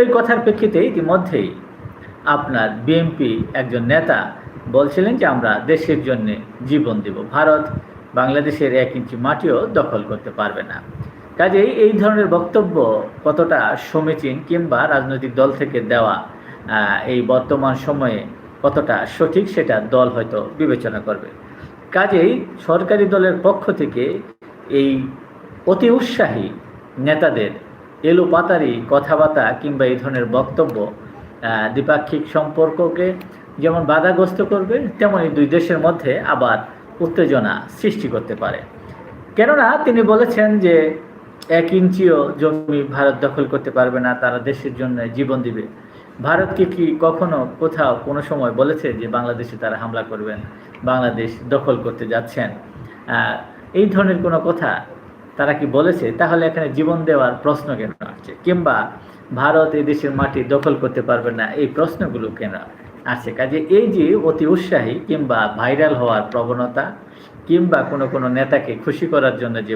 এই কথার প্রেক্ষিতে ইতিমধ্যেই আপনার বিএনপি একজন নেতা বলছিলেন যে আমরা দেশের জন্য জীবন দেব, ভারত বাংলাদেশের 1 ইঞ্চি মাটিও দখল করতে পারবে না। কাজেই এই ধরনের বক্তব্য কতটা সমীচীন কিংবা রাজনৈতিক দল থেকে দেওয়া এই বর্তমান সময়ে কতটা সঠিক সেটা দল হয়তো বিবেচনা করবে। কাজেই সরকারি দলের পক্ষ থেকে এই অতি উৎসাহী নেতাদের এলোপাতাড়ি কথাবার্তা কিংবা এই ধরনের বক্তব্য দ্বিপাক্ষিক সম্পর্ককে যেমন বাধাগ্রস্ত করবে, তেমনি দুই দেশের মধ্যে আবার উত্তেজনা সৃষ্টি করতে পারে। কেননা তিনি বলেছেন যে 1 ইঞ্চিও জমি ভারত দখল করতে পারবে না, তারা দেশের জন্য জীবন দিবে। ভারতকে কি কখনো কোথাও কোনো সময় বলেছে যে বাংলাদেশে তারা হামলা করবেন, বাংলাদেশ দখল করতে যাচ্ছেন? এই ধরনের কোনো কথা তারা কি বলেছে? তাহলে এখানে জীবন দেওয়ার প্রশ্ন কেন আসছে? কিংবা ভারত এই দেশের মাটি দখল করতে পারবে না, এই প্রশ্নগুলো কেন আসছে? কাজে এই যে অতি উৎসাহী কিংবা ভাইরাল হওয়ার প্রবণতা কিংবা কোনো নেতাকে খুশি করার জন্য যে